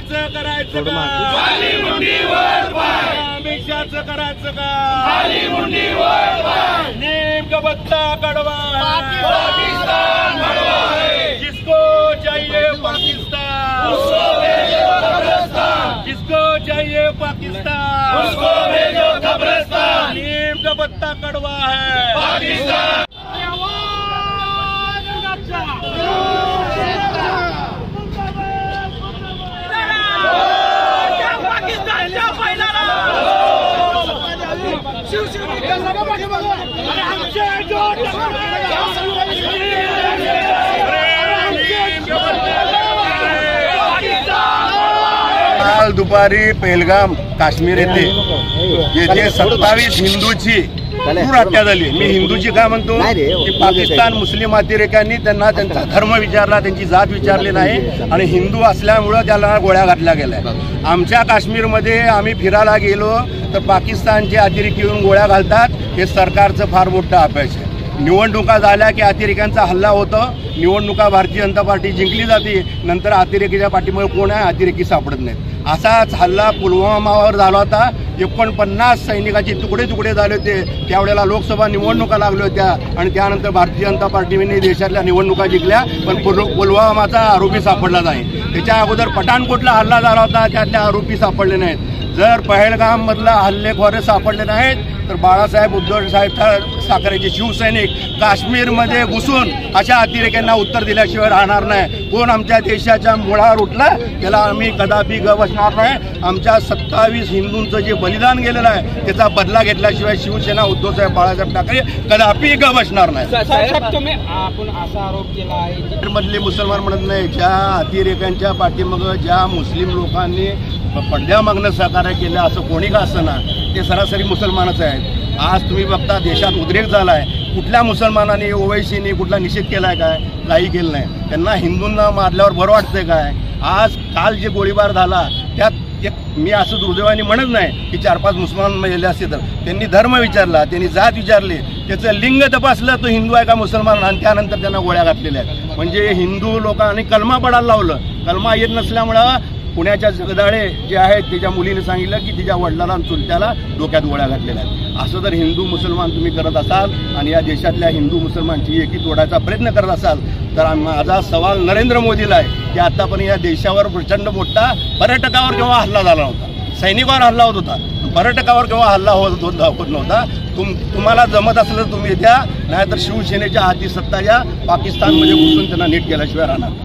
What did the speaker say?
मोदीचं करायचं का? अमित शहाचं करायचं का? नेमकं बत्ता कडवा जिसको चाहिए पाकिस्तान, जिसको चाहिए पाकिस्तान, नेमकं बत्ता कडवा है। काल दुपारी पहलगाम काश्मीर येथे 27 हिंदूची क्रूर हत्या झाली। मी हिंदूची काय म्हणतो की पाकिस्तान मुस्लिम अतिरेक्यांनी त्यांना त्यांचा धर्म विचारला, त्यांची जात विचारली नाही आणि हिंदू असल्यामुळं त्याला गोळ्या घातल्या गेल्या। आमच्या काश्मीरमध्ये आम्ही फिरायला गेलो तर पाकिस्तानचे अतिरेकी येऊन गोळ्या घालतात, हे सरकारचं फार मोठं अपयश आहे। निवडणुका झाल्या की अतिरेक्यांचा हल्ला होतो, निवडणुका भारतीय जनता पार्टी जिंकली जाते, नंतर अतिरेकीच्या पाठीमुळे कोण आहे अतिरेकी सापडत नाहीत। असाच हल्ला पुलवामावर झाला होता। 49 सैनिकाचे तुकडे तुकडे झाले होते, त्यावेळेला लोकसभा निवडणुका लागल्या होत्या आणि त्यानंतर भारतीय जनता पार्टीने देशातल्या निवडणुका जिंकल्या, पण पुलवामाचा आरोपी सापडला नाही। त्याच्या अगोदर पठाणकोटला हल्ला झाला होता, त्यातले आरोपी सापडले नाहीत। जर पहलगाम मधला हल्लेखोर सापडले नाहीत तर बाळासाहेब उद्धव साहेब ठाकरेचे शिवसैनिक काश्मीरमध्ये घुसून अशा अतिरेक्यांना उत्तर दिल्याशिवाय राहणार नाही। कोण आमच्या देशाच्या मुळावर उठला त्याला आम्ही कदापि ग बसणार नाही। आमच्या 27 हिंदूंचं जे बलिदान गेलेलं आहे त्याचा बदला घेतल्याशिवाय शिवसेना उद्धव साहेब बाळासाहेब ठाकरे कदापि ग बसणार नाही। आपण असा आरोप केला आहे मधले मुसलमान म्हणत नाही, ज्या अतिरेक्यांच्या पाठीमागं ज्या मुस्लिम लोकांनी पडद्यामागणं सहकार्य केलं असं कोणी का असताना ते सरासरी मुसलमानच आहेत। आज तुम्ही बघता देशात उद्रेक झाला आहे, कुठल्या मुसलमानांनी ओवैसीने कुठला निषेध केलाय काय? काही केलं नाही। त्यांना हिंदूंना मारल्यावर बरं वाटतंय काय? आज काल जे गोळीबार झाला त्यात मी असं दुर्दैवाने म्हणत नाही की 4-5 मुसलमान मेले असते, तर त्यांनी धर्म विचारला, त्यांनी जात विचारली, त्याचं लिंग तपासलं तो हिंदू आहे का मुसलमान, आणि त्यानंतर त्यांना गोळ्या घातलेल्या आहेत। म्हणजे हिंदू लोकांनी कलमा पडायला लावलं। कलमा येत नसल्यामुळं पुण्याच्या जगदाळे जे आहेत त्याच्या मुलीने सांगितलं की तिच्या वडिलाला आणि चुलत्याला डोक्यात गोळ्या घातलेल्या आहेत। असं जर हिंदू मुसलमान तुम्ही करत असाल आणि या देशातल्या हिंदू मुसलमानची एकी तोडायचा प्रयत्न करत असाल तर माझा सवाल नरेंद्र मोदीला आहे की आतापर्यंत या देशावर प्रचंड मोठा पर्यटकावर केव्हा हल्ला झाला नव्हता, सैनिकावर हल्ला होत होता, पर्यटकावर केव्हा हल्ला होत नव्हता। तुम्हाला जमत असलं तुम्ही द्या, नाहीतर शिवसेनेच्या हाती सत्ता या, पाकिस्तानमध्ये घुसून त्यांना नीट केल्याशिवाय राहणार।